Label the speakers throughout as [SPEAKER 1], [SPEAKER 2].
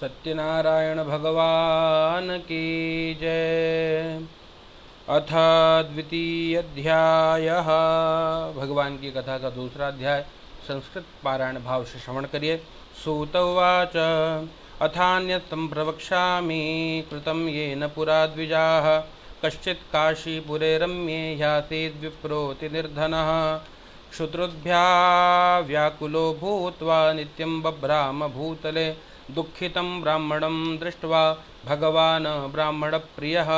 [SPEAKER 1] सत्यनारायण भगवान की जय। अथ द्वितीय अध्यायः। भगवान की कथा का दूसरा अध्याय संस्कृत पारायण भाव से श्रवण करिए। सूत उवाच अथान्यतं प्रवक्ष्यामि कृतं येन पुरा द्विजाः कश्चित् काशीपुरे रम्ये ह्यासीद् विप्रोति निर्धनः क्षुद्रुद्भ्या व्याकुलो भूत्वा नित्यं बभ्राम भूतले दुःखितं ब्राह्मणं दृष्ट्वा भगवान् ब्राह्मणप्रियः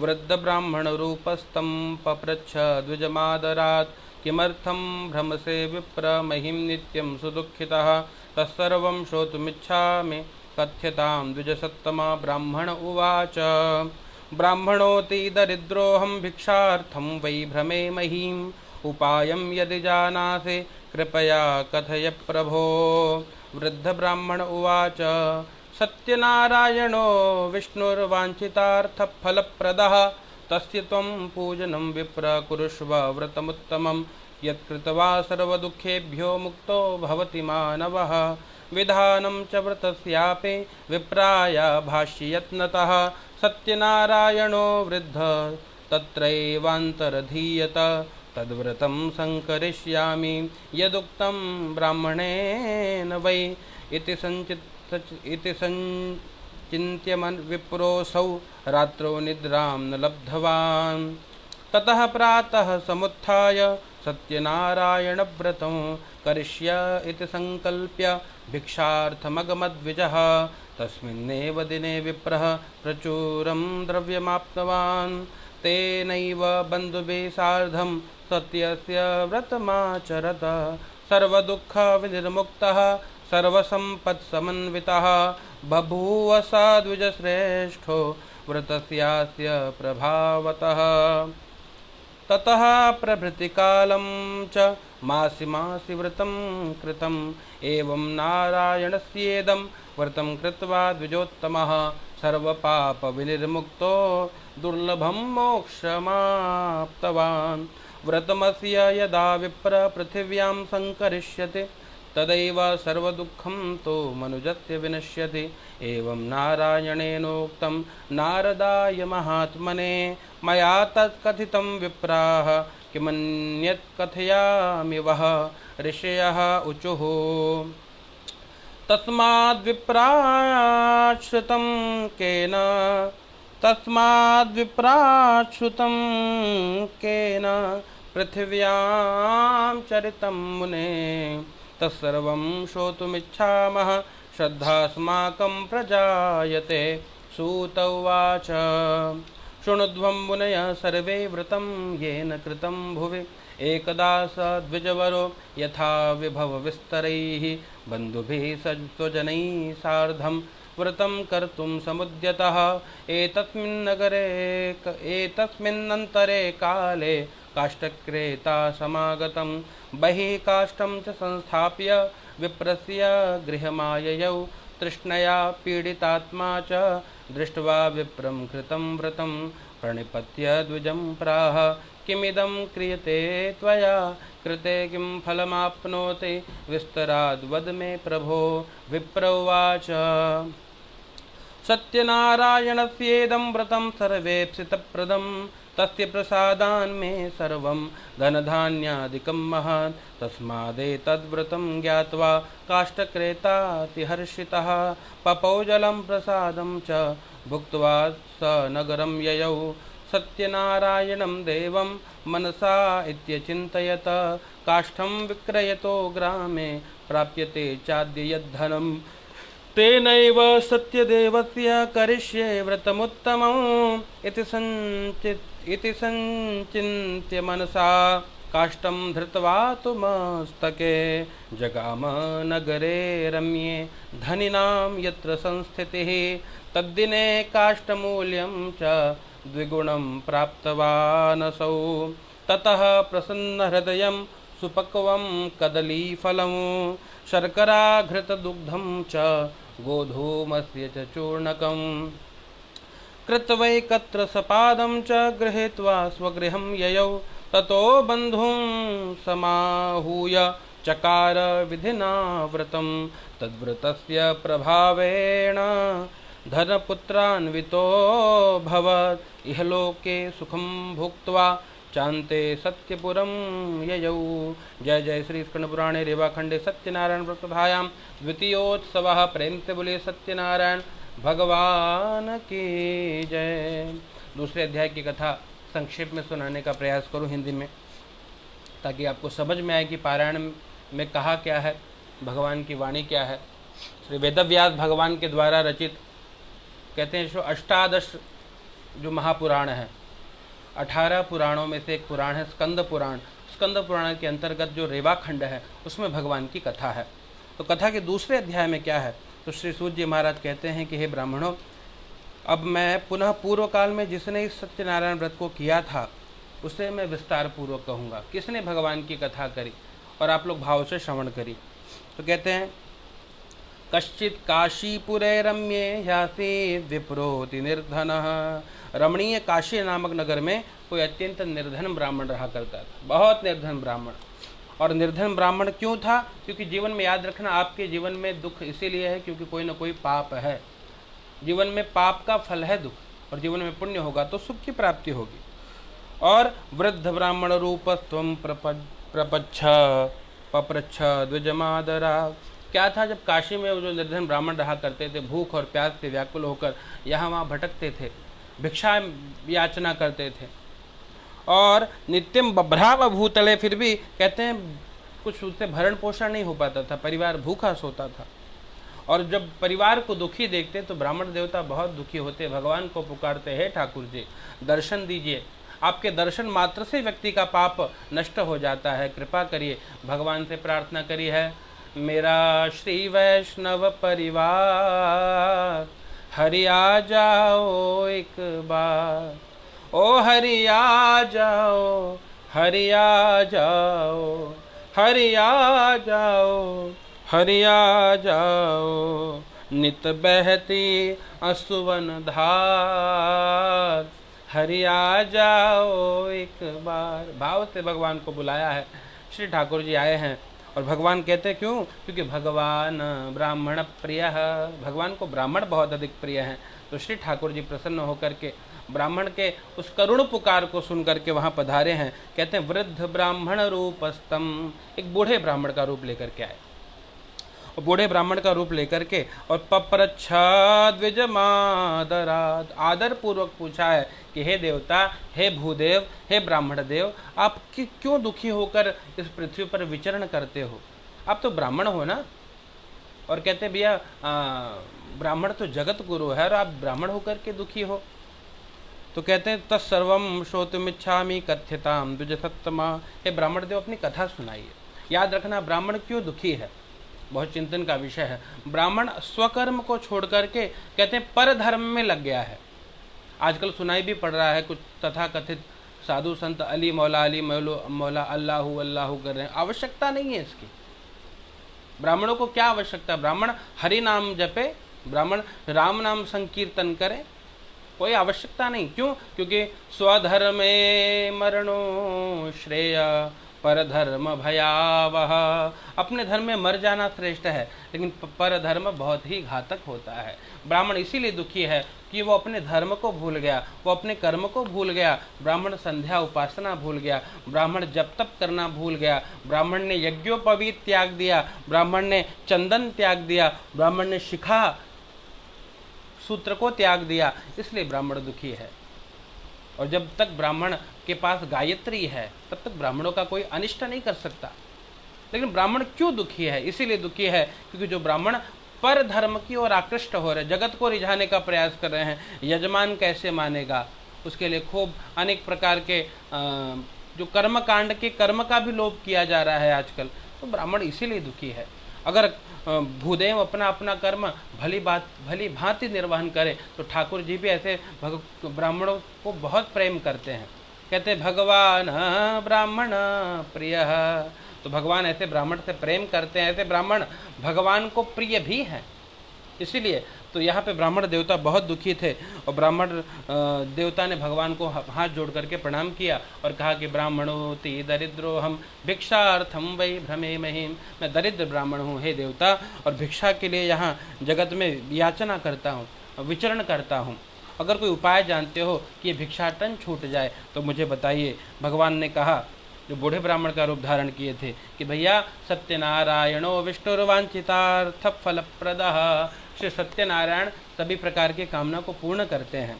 [SPEAKER 1] वृद्धब्राह्मणरूपस्तं पप्रच्छ द्विजमादरात् किमर्थं भ्रमसे विप्र महिं नित्यं सुदुःखितः तत्सर्वं श्रोतुमिच्छामि कथ्यतां द्विजसत्तमा। ब्राह्मण उवाच ब्राह्मणोऽति दरिद्रोऽहं भिक्षार्थं वै भ्रमे महीं उपायं यदि जानासि कृपया कथय प्रभो। वृद्धब्राह्मण उवाच सत्यनारायणो विष्णुर्वाञ्छितार्थफलप्रदः तस्य त्वं पूजनं विप्र कुरुष्व व्रतमुत्तमं यत्कृत्वा सर्वदुःखेभ्यो मुक्तो भवति मानवः। विधानं च व्रतस्यापि विप्राय भाष्ययत्नतः सत्यनारायणो वृद्ध तत्रैवान्तरधीयत तद्व्रतं संकरिष्यामि यदुक्तं ब्राह्मणेन वै इति संचिन्त्य विप्रोऽसौ रात्रौ निद्रां न लब्धवान्। ततः प्रातः समुत्थाय सत्यनारायणव्रतं करिष्य इति संकल्प्य भिक्षार्थमगमद्विजः। तस्मिन्नेव दिने विप्रः प्रचुरं द्रव्यमाप्तवान्। तेनैव बन्धुभिः सार्धं सत्यस्य व्रतमाचरत। सर्वदुःखविनिर्मुक्तः सर्वसम्पत्समन्वितः बभूव स द्विजश्रेष्ठो व्रतस्यास्य प्रभावतः। ततः प्रभृतिकालं च मासि मासि व्रतं कृतम्। एवं नारायणस्येदं व्रतं कृत्वा द्विजोत्तमः सर्वपापविनिर्मुक्तो दुर्लभं मोक्षमाप्तवान्। व्रतमस्य यदा विप्र पृथिव्यां संकरिष्यति तदैव सर्वदुःखं तो मनुजस्य विनश्यति। एवं नारायणेनोक्तं नारदाय महात्मने मया तत्कथितं विप्राः किमन्यत् कथयामि वः। ऋषयः ऊचुः तस्माद्विप्राच्छ्रुतं केन पृथिव्यां चरितं मुने तत्सर्वं श्रोतुमिच्छामः श्रद्धास्माकं प्रजायते। सूत उवाच शृणुध्वं मुनयः सर्वे व्रतं येन कृतं भुवि एकदा स द्विजवरो यथा विभवविस्तरैः बन्धुभिः स्वजनैः सार्धं व्रतं कर्तुं समुद्यतः। एतस्मिन्नन्तरे काले काष्ठक्रेता समागतं बहिः काष्ठं च संस्थाप्य विप्रस्य गृहमाययौ तृष्णया पीडितात्मा च दृष्ट्वा विप्रं कृतं व्रतं प्रणिपत्य द्विजं प्राह किमिदं क्रियते त्वया कृते किं फलमाप्नोति विस्तराद् वद मे प्रभो। विप्र उवाच सत्यनारायणस्येदं व्रतं सर्वेप्सितप्रदं तस्य प्रसादान् मे सर्वं धनधान्यादिकं महत् तस्मादेतद्व्रतं ज्ञात्वा काष्ठक्रेतातिहर्षितः पपौ जलं प्रसादं च भुक्त्वा स नगरं ययौ। सत्यनारायणं देवं मनसा इत्यचिन्तयत काष्ठं विक्रयतो ग्रामे प्राप्यते चाद्य यद्धनं तेनैव सत्यदेवस्य करिष्ये व्रतमुत्तमम् इति संचिन्त्य मनसा काष्ठं धृत्वा तु मस्तके जगाम नगरे रम्ये धनिनां यत्र संस्थितिः। तद्दिने काष्ठमूल्यं च द्विगुणं प्राप्तवानसौ। ततः प्रसन्नहृदयं सुपक्वं कदलीफलं शर्कराघृतदुग्धं च गोधूमस्य च चूर्णकं कृत्वैकत्र सपादं च गृहीत्वा स्वगृहं ययौ। ततो बन्धुं समाहूय चकार विधिना व्रतं तद्व्रतस्य प्रभावेण धनपुत्रान्वितो भवत् इहलोके सुखं भुक्त्वा चान्ते सत्यपुरं ययौ। जय जय श्री स्कंद पुराणे रेवाखंडे सत्यनारायण व्रतकथायां द्वितीयोत्सवः। प्रेम से बोलिए सत्यनारायण भगवान की जय। दूसरे अध्याय की कथा संक्षेप में सुनाने का प्रयास करूं हिंदी में, ताकि आपको समझ में आए कि पारायण में कहा क्या है, भगवान की वाणी क्या है। श्री वेदव्यास भगवान के द्वारा रचित, कहते हैं जो अष्टादश जो महापुराण है, 18 पुराणों में से एक पुराण है स्कंद पुराण। स्कंद पुराण के अंतर्गत जो रेवाखंड है उसमें भगवान की कथा है। तो कथा के दूसरे अध्याय में क्या है, तो श्री सूत जी महाराज कहते हैं कि हे ब्राह्मणों, अब मैं पुनः पूर्व काल में जिसने इस सत्यनारायण व्रत को किया था उसे मैं विस्तार पूर्वक कहूँगा, किसने भगवान की कथा करी, और आप लोग भाव से श्रवण करी। तो कहते हैं कश्चित काशीपुरे रम्ये ह्यासीत् विप्रोति निर्धनः। रमणीय काशी नामक नगर में कोई अत्यंत निर्धन ब्राह्मण रहा करता था, बहुत निर्धन ब्राह्मण। और निर्धन ब्राह्मण क्यों था? क्योंकि जीवन में याद रखना, आपके जीवन में दुख इसीलिए है क्योंकि कोई ना कोई पाप है। जीवन में पाप का फल है दुख, और जीवन में पुण्य होगा तो सुख की प्राप्ति होगी। और वृद्ध ब्राह्मण रूपत्वं प्रपच्छ पप्रच्छ द्विजमादरा। क्या था, जब काशी में वो जो निर्धन ब्राह्मण रहा करते थे, भूख और प्यास से व्याकुल होकर यहाँ वहाँ भटकते थे, भिक्षा याचना करते थे, और नित्यम बभ्राव भूतले, फिर भी कहते हैं कुछ उससे भरण पोषण नहीं हो पाता था, परिवार भूखा सोता था। और जब परिवार को दुखी देखते तो ब्राह्मण देवता बहुत दुखी होते, भगवान को पुकारते, हे ठाकुर जी दर्शन दीजिए, आपके दर्शन मात्र से व्यक्ति का पाप नष्ट हो जाता है, कृपा करिए। भगवान से प्रार्थना करी है, मेरा श्री वैष्णव परिवार हरि आ जाओ एक बार, ओ हरि आ जाओ, हरि आ जाओ, हरि आ जाओ, हरि आ जाओ, नित बहती असुवन धार, हरि आ जाओ एक बार। भाव से भगवान को बुलाया है, श्री ठाकुर जी आए हैं। और भगवान कहते क्यों? क्योंकि भगवान ब्राह्मण प्रिय है, भगवान को ब्राह्मण बहुत अधिक प्रिय हैं। तो श्री ठाकुर जी प्रसन्न होकर के ब्राह्मण के उस करुण पुकार को सुन करके वहाँ पधारे हैं। कहते हैं वृद्ध ब्राह्मण रूपस्तम, एक बूढ़े ब्राह्मण का रूप लेकर के आए, और बूढ़े ब्राह्मण का रूप लेकर के, और पप्रच्छा द्विजमादरात्, आदर पूर्वक पूछा है कि हे देवता, हे भूदेव, हे ब्राह्मण देव, आप क्यों दुखी होकर इस पृथ्वी पर विचरण करते हो? आप तो ब्राह्मण हो ना। और कहते भैया ब्राह्मण तो जगत गुरु है, और आप ब्राह्मण होकर के दुखी हो। तो कहते हैं तत्सर्वं श्रोतुमिच्छामि कथ्यतां द्विजसत्तमा, हे ब्राह्मण देव अपनी कथा सुनाइए। याद रखना ब्राह्मण क्यों दुखी है, बहुत चिंतन का विषय है। ब्राह्मण स्वकर्म को छोड़ करके कहते हैं पर धर्म में लग गया है। आजकल सुनाई भी पड़ रहा है, कुछ तथाकथित साधु संत अली मौला अल्लाहु अल्लाहु कर रहे हैं। आवश्यकता नहीं है इसकी। ब्राह्मणों को क्या आवश्यकता? ब्राह्मण हरि नाम जपे, ब्राह्मण राम नाम संकीर्तन करे, कोई आवश्यकता नहीं। क्यों? क्योंकि स्वधर्मे मरणो श्रेय पर धर्म भयावह, अपने धर्म में मर जाना श्रेष्ठ है, लेकिन पर धर्म बहुत ही घातक होता है। ब्राह्मण इसीलिए दुखी है कि वो अपने धर्म को भूल गया, वो अपने कर्म को भूल गया। ब्राह्मण संध्या उपासना भूल गया, ब्राह्मण जप तप करना भूल गया, ब्राह्मण ने यज्ञोपवीत त्याग दिया, ब्राह्मण ने चंदन त्याग दिया, ब्राह्मण ने शिखा सूत्र को त्याग दिया, इसलिए ब्राह्मण दुखी है। और जब तक ब्राह्मण के पास गायत्री है तब तक ब्राह्मणों का कोई अनिष्ट नहीं कर सकता। लेकिन ब्राह्मण क्यों दुखी है? इसीलिए दुखी है क्योंकि जो ब्राह्मण पर धर्म की ओर आकृष्ट हो रहे, जगत को रिझाने का प्रयास कर रहे हैं, यजमान कैसे मानेगा, उसके लिए खूब अनेक प्रकार के जो कर्म कांड के कर्म का भी लोभ किया जा रहा है आजकल, तो ब्राह्मण इसीलिए दुखी है। अगर भूदेव अपना अपना कर्म भली भांति निर्वहन करे तो ठाकुर जी भी ऐसे ब्राह्मणों को बहुत प्रेम करते हैं। कहते भगवान ब्राह्मण प्रिय, तो भगवान ऐसे ब्राह्मण से प्रेम करते हैं, ऐसे ब्राह्मण भगवान को प्रिय भी हैं। इसीलिए तो यहाँ पे ब्राह्मण देवता बहुत दुखी थे और ब्राह्मण देवता ने भगवान को हाथ जोड़ करके प्रणाम किया और कहा कि ब्राह्मणोति दरिद्रो हम भिक्षार्थम वै भ्रमे महिम, मैं दरिद्र ब्राह्मण हूँ हे देवता और भिक्षा के लिए यहाँ जगत में याचना करता हूँ, विचरण करता हूँ। अगर कोई उपाय जानते हो कि ये भिक्षाटन छूट जाए तो मुझे बताइए। भगवान ने कहा, जो बूढ़े ब्राह्मण का रूप धारण किए थे, कि भैया सत्यनारायणो विष्णुर्वांछितार्थ फलप्रदः, श्री सत्यनारायण सभी प्रकार के कामना को पूर्ण करते हैं,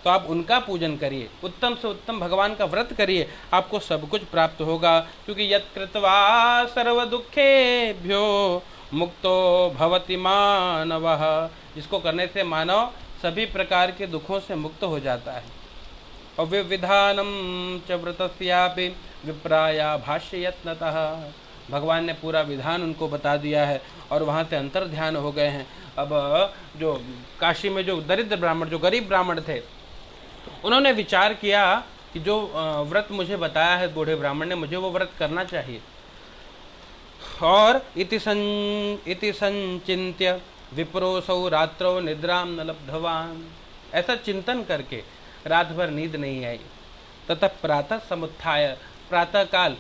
[SPEAKER 1] तो आप उनका पूजन करिए, उत्तम से उत्तम भगवान का व्रत करिए, आपको सब कुछ प्राप्त होगा। क्योंकि यत् कृत्वा सर्व दुखेभ्यो मुक्तो भवति मानवः, जिसको करने से मानव सभी प्रकार के दुखों से मुक्त हो जाता है। और विविधानम च व्रतस्यापि विप्राया भाष्य यत्नतः, भगवान ने पूरा विधान उनको बता दिया है और वहाँ से अंतर ध्यान हो गए हैं। अब जो काशी में जो दरिद्र ब्राह्मण, जो गरीब ब्राह्मण थे, उन्होंने विचार किया कि जो व्रत मुझे बताया है बूढ़े ब्राह्मण ने, मुझे वो व्रत करना चाहिए। और इति संचिन्त्य विप्रोसौ रात्रौ निद्रां न लब्धवान, ऐसा चिंतन करके रात भर नींद नहीं आई। ततः प्रातः समुत्थाय, प्रातः काल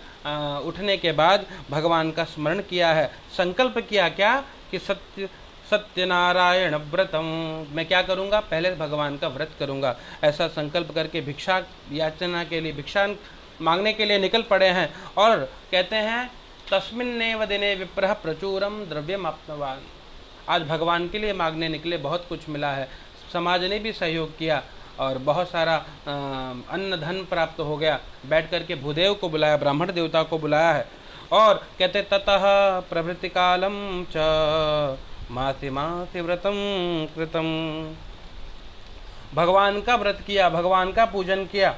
[SPEAKER 1] उठने के बाद भगवान का स्मरण किया है, संकल्प किया क्या कि सत्यनारायण व्रतम, मैं क्या करूँगा, पहले भगवान का व्रत करूँगा। ऐसा संकल्प करके भिक्षा याचना के लिए, भिक्षा मांगने के लिए निकल पड़े हैं। और कहते हैं तस्मिन्नेव दिने विप्रः प्रचुरम द्रव्यम आप्तवान, आज भगवान के लिए मांगने निकले, बहुत कुछ मिला है, समाज ने भी सहयोग किया और बहुत सारा अन्न धन प्राप्त हो गया। बैठ करके भूदेव को बुलाया, ब्राह्मण देवता को बुलाया है। और कहते ततः प्रभृति कालम च मासि मासि व्रतम कृतम, भगवान का व्रत किया, भगवान का पूजन किया।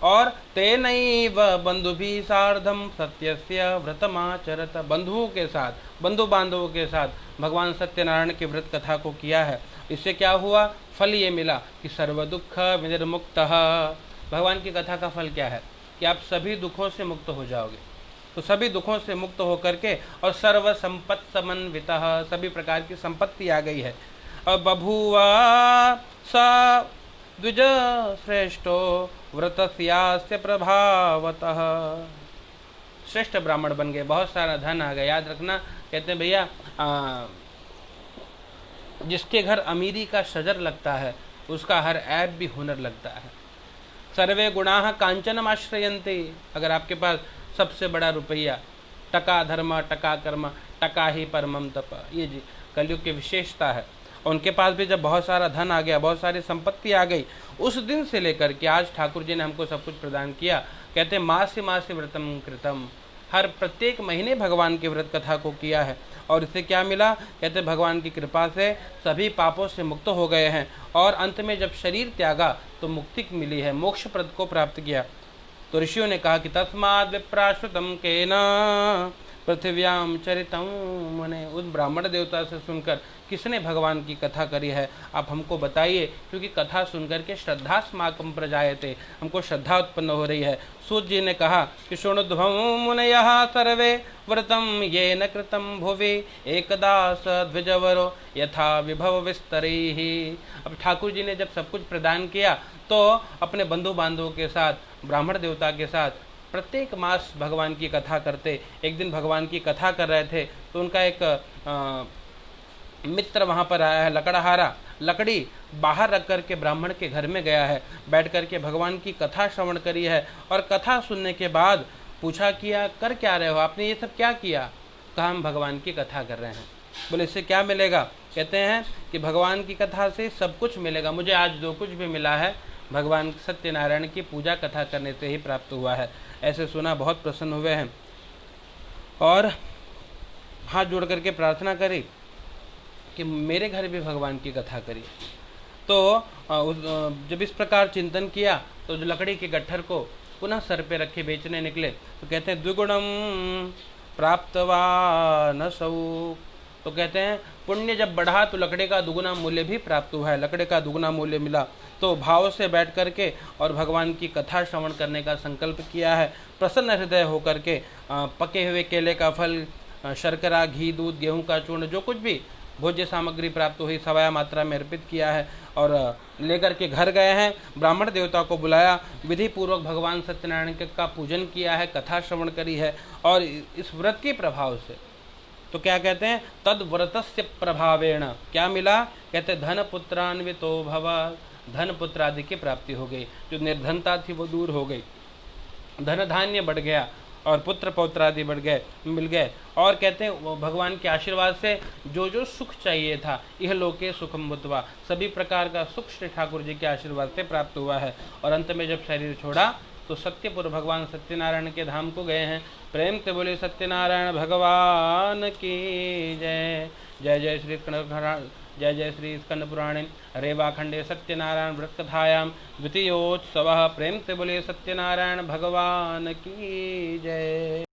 [SPEAKER 1] और तेनैव बंधुभिः सार्धम सत्यस्य व्रतमाचरत, बंधुओं के साथ, बंधु बांधवों के साथ भगवान सत्यनारायण की व्रत कथा को किया है। इससे क्या हुआ, फल ये मिला कि सर्व दुख विनिर्मुक्तः, भगवान की कथा का फल क्या है कि आप सभी दुखों से मुक्त हो जाओगे। तो सभी दुखों से मुक्त होकर के और सर्व संपत्ति समन्वितः, सभी प्रकार की संपत्ति आ गई है। अब बभूवा सा द्विज श्रेष्ठो व्रतस्यास्य प्रभावतः, श्रेष्ठ ब्राह्मण बन गए, बहुत सारा धन आ गया। याद रखना, कहते हैं भैया जिसके घर अमीरी का शजर लगता है उसका हर ऐप भी हुनर लगता है। सर्वे गुणाः कांचनम आश्रयन्ते, अगर आपके पास सबसे बड़ा रुपया, टका धर्म टका कर्म टका ही परमम तप, ये जी कलयुग की विशेषता है। उनके पास भी जब बहुत सारा धन आ गया, बहुत सारी संपत्ति आ गई, उस दिन से लेकर के आज ठाकुर जी ने हमको सब कुछ प्रदान किया। कहते हैं मासी मासी व्रतम कृतम, हर प्रत्येक महीने भगवान की व्रत कथा को किया है। और इससे क्या मिला, कहते भगवान की कृपा से सभी पापों से मुक्त हो गए हैं। और अंत में जब शरीर त्यागा तो मुक्ति मिली है, मोक्ष प्रद को प्राप्त किया। तो ऋषियों ने कहा कि तस्माद् विप्राश्रुतम केन पृथिव्याम चरितम मुने, उस ब्राह्मण देवता से सुनकर किसने भगवान की कथा करी है, आप हमको बताइए। क्योंकि कथा सुनकर के श्रद्धा स्माकम प्रजायते, हमको श्रद्धा उत्पन्न हो रही है। सूत जी ने कहा कि शृणुध्वं मुनयः सर्वे व्रतम ये न कृतम भुवि एकदा स द्विजवरो यथा विभव विस्तरैः। अब ठाकुर जी ने जब सब कुछ प्रदान किया तो अपने बंधु बांधवों के साथ, ब्राह्मण देवता के साथ प्रत्येक मास भगवान की कथा करते। एक दिन भगवान की कथा कर रहे थे तो उनका एक मित्र वहाँ पर आया है, लकड़हारा, लकड़ी बाहर रख करके ब्राह्मण के घर में गया है, बैठ करके भगवान की कथा श्रवण करी है। और कथा सुनने के बाद पूछा किया कर क्या रहे हो, आपने ये सब क्या किया। कहा हम भगवान की कथा कर रहे हैं। बोले इससे क्या मिलेगा, कहते हैं कि भगवान की कथा से सब कुछ मिलेगा, मुझे आज जो कुछ भी मिला है भगवान सत्यनारायण की पूजा कथा करने से ही प्राप्त हुआ है। ऐसे सुना, बहुत प्रसन्न हुए हैं और हाथ जोड़ करके प्रार्थना करी कि मेरे घर भी भगवान की कथा करिए। तो जब इस प्रकार चिंतन किया तो जो लकड़ी के गट्ठर को पुनः सर पे रखे बेचने निकले। तो कहते हैं द्विगुणम प्राप्तवा न सौ, तो कहते हैं पुण्य जब बढ़ा तो लकड़ी का दुगुना मूल्य भी प्राप्त हुआ है, लकड़ी का दुगुना मूल्य मिला। तो भाव से बैठ करके और भगवान की कथा श्रवण करने का संकल्प किया है। प्रसन्न हृदय होकर के पके हुए केले का फल, शर्करा, घी, दूध, गेहूं का चूर्ण, जो कुछ भी भोज्य सामग्री प्राप्त हुई, सवाया मात्रा में अर्पित किया है और लेकर के घर गए हैं। ब्राह्मण देवता को बुलाया, विधि पूर्वक भगवान सत्यनारायण का पूजन किया है, कथा श्रवण करी है और इस व्रत के प्रभाव से तो क्या कहते हैं, तद व्रतस्य प्रभावेण क्या मिला, कहते धन पुत्रान्वितो भव, धन पुत्र आदि की प्राप्ति हो गई, जो निर्धनता थी वो दूर हो गई, धन धान्य बढ़ गया और पुत्र पौत्र आदि बढ़ गए, मिल गए। और कहते हैं वो भगवान के आशीर्वाद से जो जो सुख चाहिए था, यह लोके सुखम भूत्वा, सभी प्रकार का सुख श्री ठाकुर जी के आशीर्वाद से प्राप्त हुआ है। और अंत में जब शरीर छोड़ा तो सत्यपुर भगवान सत्यनारायण के धाम को गए हैं। प्रेम से बोले सत्यनारायण भगवान की जय। जय जय श्री जय जय श्री स्कंद पुराणे रेवाखंडे सत्यनारायण व्रत कथायां द्वितीयोत्सवः। प्रेम से बोले सत्यनारायण भगवान की जय।